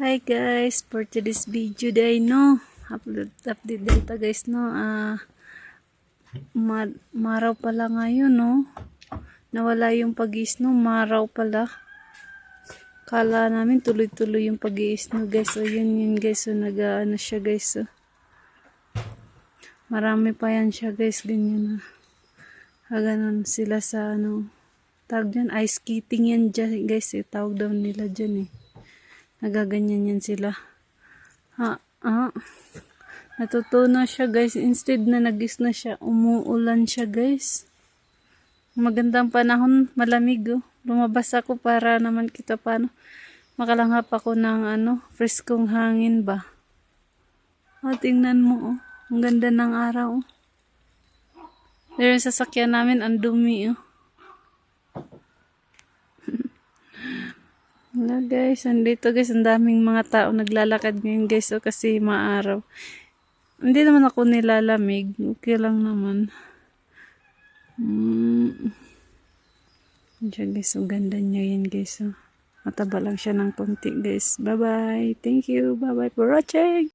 Hi guys, for today's video day no, update data guys no, maraw pala ngayon no, nawala yung pag-i-snow, maraw pala. Kala namin tuloy-tuloy yung pag-i-snow guys, so yun guys, so nag-ano siya guys, so marami pa yan siya guys, ganyan na. Ganun sila sa ano, tawag dyan, ice skating yan dyan guys, tawag daw nila dyan nagaganyan yan sila. Natutunaw siya guys, instead na nag-snow siya, umuulan siya guys. Magandang panahon, malamig lumabas ako para naman kita paano makalanghap ako ng freskong hangin ba. Tingnan mo ang ganda ng araw Pero yung sasakyan namin ang dumi Wala guys, andito guys, ang daming mga tao naglalakad ngayon guys, kasi maaraw. Hindi naman ako nilalamig, okay lang naman. Diyan guys, ang ganda niya yan guys. Mataba lang siya ng konti guys. Bye bye, thank you, bye bye for watching.